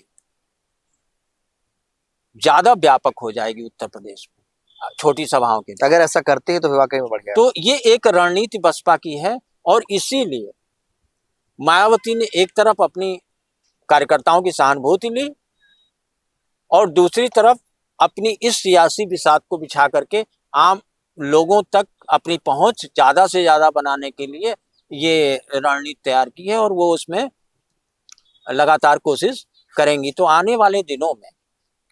ज्यादा व्यापक हो जाएगी उत्तर प्रदेश में छोटी सभाओं के।
अगर ऐसा करते हैं तो वाकई में बढ़ गया।
तो ये एक रणनीति बसपा की है और इसीलिए मायावती ने एक तरफ अपनी कार्यकर्ताओं की सहानुभूति ली और दूसरी तरफ अपनी इस सियासी बिसात को बिछा करके आम लोगों तक अपनी पहुंच ज्यादा से ज्यादा बनाने के लिए ये रणनीति तैयार की है और वो उसमें लगातार कोशिश करेंगी। तो आने वाले दिनों में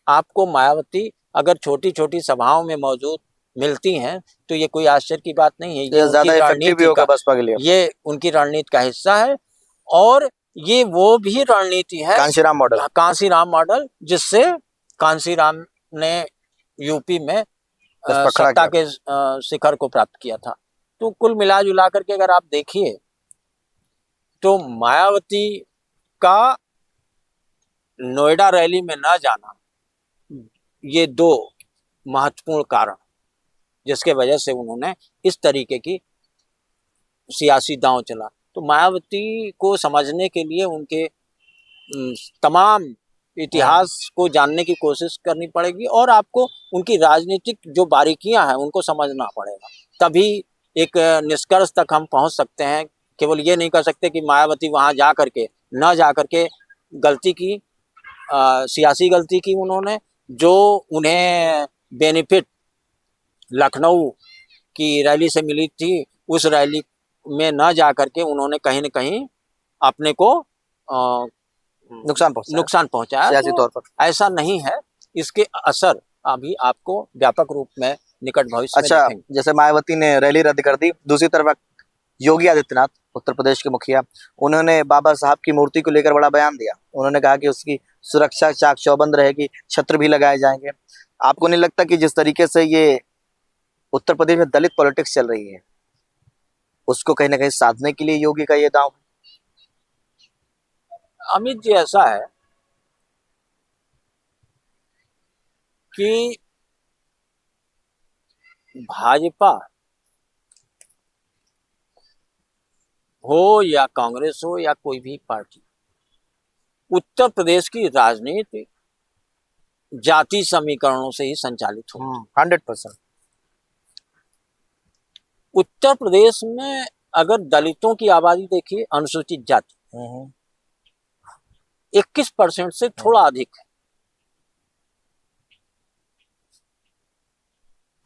आपको मायावती अगर छोटी छोटी सभाओं में मौजूद मिलती हैं तो ये कोई आश्चर्य की बात नहीं है। ये
ज्यादा इफेक्टिव भी होगा बसपा के लिए।
ये उनकी रणनीति का हिस्सा है और ये वो भी रणनीति है, कांसीराम मॉडल, जिससे कांसीराम ने यूपी में सत्ता के शिखर को प्राप्त किया था। तो कुल मिला जुला करके अगर आप देखिए तो मायावती का नोएडा रैली में न जाना, ये दो महत्वपूर्ण कारण जिसके वजह से उन्होंने इस तरीके की सियासी दांव चला। तो मायावती को समझने के लिए उनके तमाम इतिहास को जानने की कोशिश करनी पड़ेगी और आपको उनकी राजनीतिक जो बारीकियां हैं उनको समझना पड़ेगा, तभी एक निष्कर्ष तक हम पहुंच सकते हैं। केवल ये नहीं कर सकते कि मायावती वहां जा करके गलती की, सियासी गलती की उन्होंने, जो उन्हें बेनिफिट लखनऊ की रैली से मिली थी, उस रैली में न जा करके उन्होंने कहीं न कहीं अपने को नुकसान पहुंचाया।
सियासी तौर पर
ऐसा नहीं है, इसके असर अभी आपको व्यापक रूप में निकट भविष्य में दिखेंगे।
जैसे मायावती ने रैली रद्द कर दी, दूसरी तरफ योगी आदित्यनाथ उत्तर प्रदेश के मुखिया, उन्होंने बाबा साहब की मूर्ति को लेकर बड़ा बयान दिया। उन्होंने कहा कि उसकी सुरक्षा चाक चौबंद रहेगी, छत्र भी लगाए जाएंगे। आपको नहीं लगता कि जिस तरीके से ये उत्तर प्रदेश में दलित पॉलिटिक्स चल रही है, उसको कहीं ना कहीं साधने के लिए योगी का ये दांव?
अमित जी, ऐसा है कि भाजपा हो या कांग्रेस हो या कोई भी पार्टी, उत्तर प्रदेश की राजनीति जाति समीकरणों से ही संचालित हो।
100%।
उत्तर प्रदेश में अगर दलितों की आबादी देखिए, अनुसूचित जाति 21% से थोड़ा अधिक है।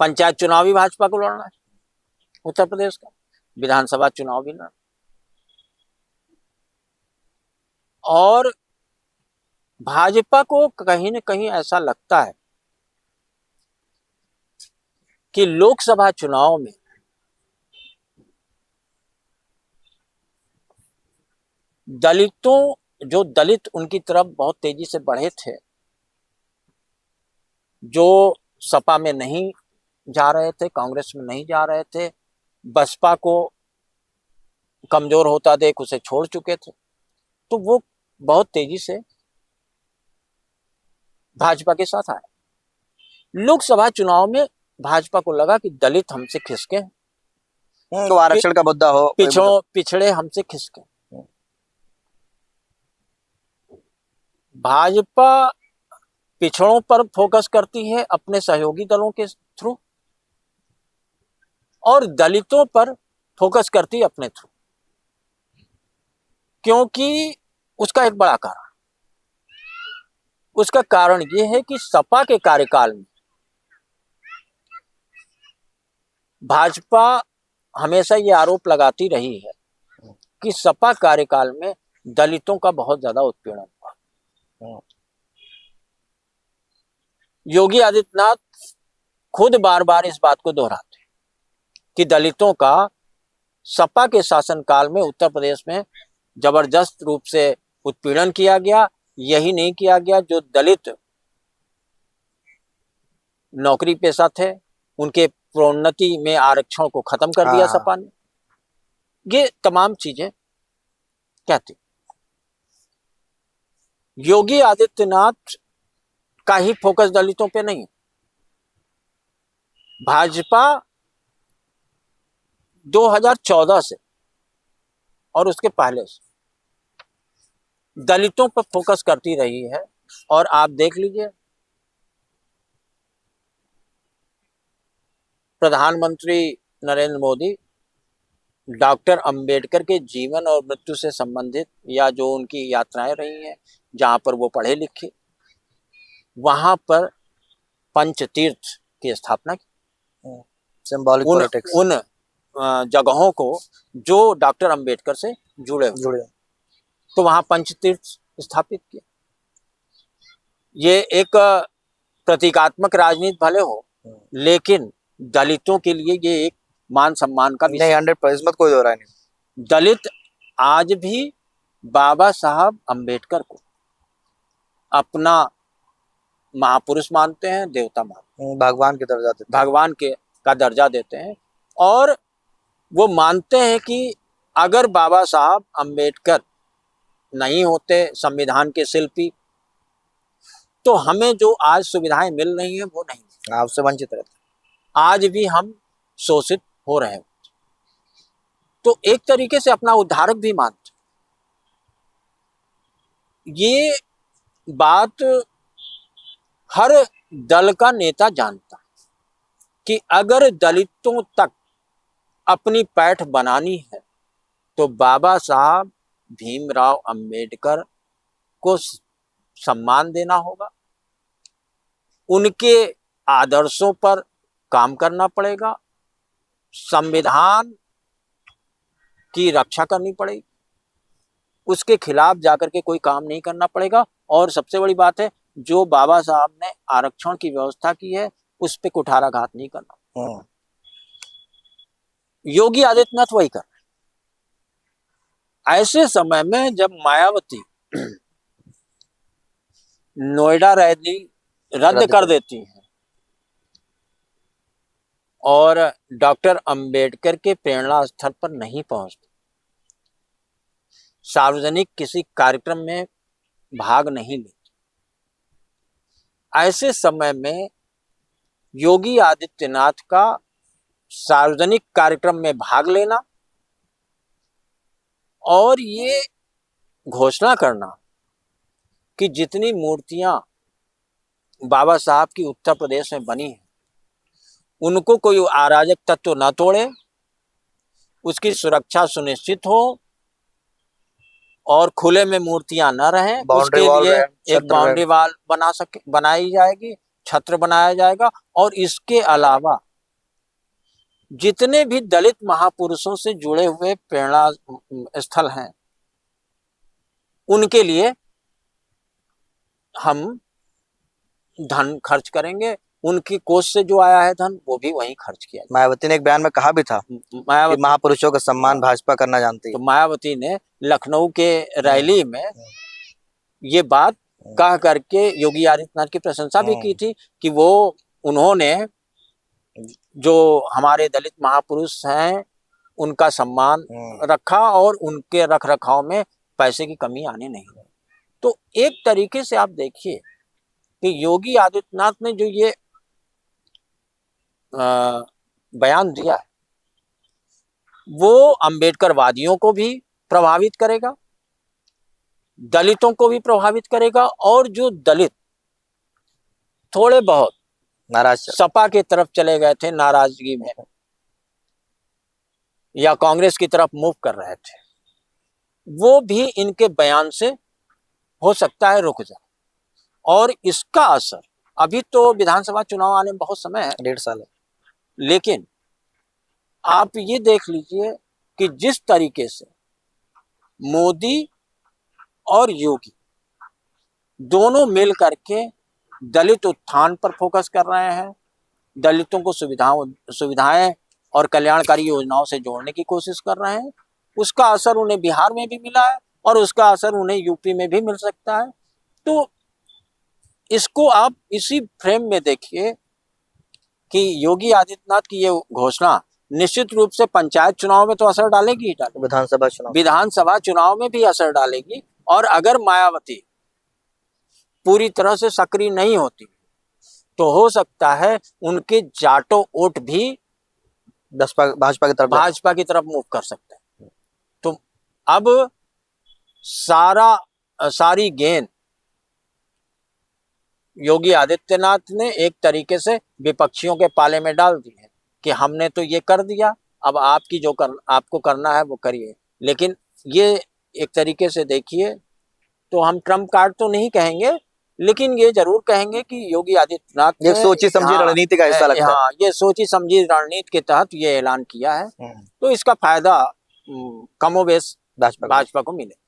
पंचायत चुनाव भी भाजपा को लड़ना है उत्तर प्रदेश का, विधानसभा चुनाव भी लड़ना, और भाजपा को कहीं न कहीं ऐसा लगता है कि लोकसभा चुनाव में जो दलित उनकी तरफ बहुत तेजी से बढ़े थे, जो सपा में नहीं जा रहे थे, कांग्रेस में नहीं जा रहे थे, बसपा को कमजोर होता देख उसे छोड़ चुके थे, तो वो बहुत तेजी से भाजपा के साथ आए। लोकसभा चुनाव में भाजपा को लगा कि दलित हमसे खिसके,
वो आरक्षण का मुद्दा हो,
पिछड़े हमसे खिसके। भाजपा पिछड़ों पर फोकस करती है अपने सहयोगी दलों के थ्रू, और दलितों पर फोकस करती है अपने थ्रू, क्योंकि उसका एक बड़ा कारण, उसका कारण यह है कि सपा के कार्यकाल में भाजपा हमेशा ये आरोप लगाती रही है कि सपा कार्यकाल में दलितों का बहुत ज्यादा उत्पीड़न हुआ। योगी आदित्यनाथ खुद बार बार इस बात को दोहराते कि दलितों का सपा के शासनकाल में उत्तर प्रदेश में जबरदस्त रूप से उत्पीड़न किया गया। यही नहीं किया गया, जो दलित नौकरी पेशा थे उनके प्रोन्नति में आरक्षण को खत्म कर दिया सपा ने। ये तमाम चीजें कहती। योगी आदित्यनाथ का ही फोकस दलितों पे नहीं, भाजपा 2014 से और उसके पहले से दलितों पर फोकस करती रही है। और आप देख लीजिए, प्रधानमंत्री नरेंद्र मोदी डॉक्टर अंबेडकर के जीवन और मृत्यु से संबंधित या जो उनकी यात्राएं रही हैं, जहां पर वो पढ़े लिखे, वहां पर पंचतीर्थ की स्थापना की,
सिंबॉलिक पॉलिटिक्स,
उन जगहों को जो डॉक्टर अंबेडकर से जुड़े। तो वहां पंचतीर्थ स्थापित किया। ये एक प्रतीकात्मक राजनीति भले हो, लेकिन दलितों के लिए ये एक मान सम्मान का विषय।
100% कोई दो राय नहीं।
दलित आज भी बाबा साहब अंबेडकर को अपना महापुरुष मानते हैं, देवता मानते हैं,
भगवान का दर्जा देते हैं,
का दर्जा देते हैं। और वो मानते हैं कि अगर बाबा साहब अंबेडकर नहीं होते संविधान के शिल्पी, तो हमें जो आज सुविधाएं मिल रही हैं वो नहीं,
आपसे वंचित रहते।
आज भी हम शोषित हो रहे हैं। तो एक तरीके से अपना उद्धारक भी मानते। ये बात हर दल का नेता जानता कि अगर दलितों तक अपनी पैठ बनानी है तो बाबा साहब भीमराव अंबेडकर को सम्मान देना होगा, उनके आदर्शों पर काम करना पड़ेगा, संविधान की रक्षा करनी पड़ेगी, उसके खिलाफ जाकर के कोई काम नहीं करना पड़ेगा। और सबसे बड़ी बात है, जो बाबा साहब ने आरक्षण की व्यवस्था की है उस पे कुठाराघात नहीं करना। योगी आदित्यनाथ वही कर रहे। ऐसे समय में जब मायावती नोएडा रैली रद्द कर देती है और डॉक्टर अंबेडकर के प्रेरणा स्थल पर नहीं पहुंचती, सार्वजनिक किसी कार्यक्रम में भाग नहीं लेती, ऐसे समय में योगी आदित्यनाथ का सार्वजनिक कार्यक्रम में भाग लेना और ये घोषणा करना कि जितनी मूर्तियां बाबा साहब की उत्तर प्रदेश में बनी हैं उनको कोई अराजक तत्व न तोड़े, उसकी सुरक्षा सुनिश्चित हो और खुले में मूर्तियां न रहें, उसके लिए एक बाउंड्री वॉल बनाई जाएगी, छत्र बनाया जाएगा। और इसके अलावा जितने भी दलित महापुरुषों से जुड़े हुए प्रेरणा स्थल हैं उनके लिए हम धन खर्च करेंगे, उनकी कोष से जो आया है धन वो भी वहीं खर्च किया।
मायावती ने एक बयान में कहा भी था कि महापुरुषों का सम्मान भाजपा करना जानती है।
तो मायावती ने लखनऊ के रैली में ये बात कह करके योगी आदित्यनाथ की प्रशंसा भी की थी कि वो उन्होंने जो हमारे दलित महापुरुष हैं उनका सम्मान रखा और उनके रख रखाव में पैसे की कमी आने नहीं दी। तो एक तरीके से आप देखिए कि योगी आदित्यनाथ ने जो ये बयान दिया है वो अंबेडकरवादियों को भी प्रभावित करेगा, दलितों को भी प्रभावित करेगा, और जो दलित थोड़े बहुत
नाराज
सपा के तरफ चले गए थे नाराजगी में या कांग्रेस की तरफ मूव कर रहे थे, वो भी इनके बयान से हो सकता है रुक जाए। और इसका असर, अभी तो विधानसभा चुनाव आने में बहुत समय है,
1.5 साल है,
लेकिन आप ये देख लीजिए कि जिस तरीके से मोदी और योगी दोनों मिल करके दलित उत्थान पर फोकस कर रहे हैं, दलितों को सुविधाएं और कल्याणकारी योजनाओं से जोड़ने की कोशिश कर रहे हैं, उसका असर उन्हें बिहार में भी मिला है और उसका असर उन्हें यूपी में भी मिल सकता है। तो इसको आप इसी फ्रेम में देखिए कि योगी आदित्यनाथ की ये घोषणा निश्चित रूप से पंचायत चुनाव में तो असर डालेगी ही डालेगी, विधानसभा चुनाव में भी असर डालेगी। और अगर मायावती पूरी तरह से सक्रिय नहीं होती तो हो सकता है उनके जाटो वोट भी भाजपा की तरफ मूव कर सकते हैं। तो अब सारी गेंद योगी आदित्यनाथ ने एक तरीके से विपक्षियों के पाले में डाल दी है कि हमने तो ये कर दिया, अब आपकी आपको करना है वो करिए। लेकिन ये एक तरीके से देखिए तो हम ट्रम्प कार्ड तो नहीं कहेंगे, लेकिन ये जरूर कहेंगे कि योगी आदित्यनाथ ने
सोची समझी रणनीति का हिस्सा लगता है।
ये सोची समझी रणनीति के तहत ये ऐलान किया है, तो इसका फायदा कमोबेश भाजपा को मिले।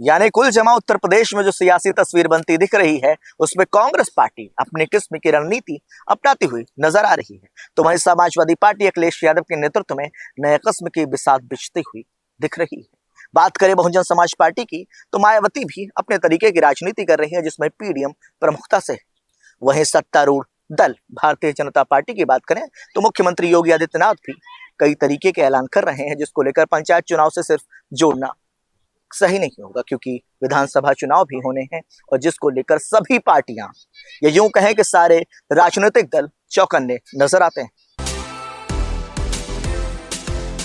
यानी कुल जमा उत्तर प्रदेश में जो सियासी तस्वीर बनती दिख रही है उसमें कांग्रेस पार्टी अपनी किस्म की रणनीति अपनाती हुई नजर आ रही है, तो वहीं समाजवादी पार्टी अखिलेश यादव के नेतृत्व में नए किस्म की बिसात बिछती हुई दिख रही है। बात करें बहुजन समाज पार्टी की तो मायावती भी अपने तरीके की राजनीति कर रही है जिसमें पीडीएम प्रमुखता से है। वहीं सत्तारूढ़ दल भारतीय जनता पार्टी की बात करें तो मुख्यमंत्री योगी आदित्यनाथ भी कई तरीके के ऐलान कर रहे हैं, जिसको लेकर पंचायत चुनाव से सिर्फ जोड़ना सही नहीं होगा, क्योंकि विधानसभा चुनाव भी होने हैं और जिसको लेकर सभी पार्टियां या यूं कहें कि सारे राजनीतिक दल चौकन्ने नजर आते हैं।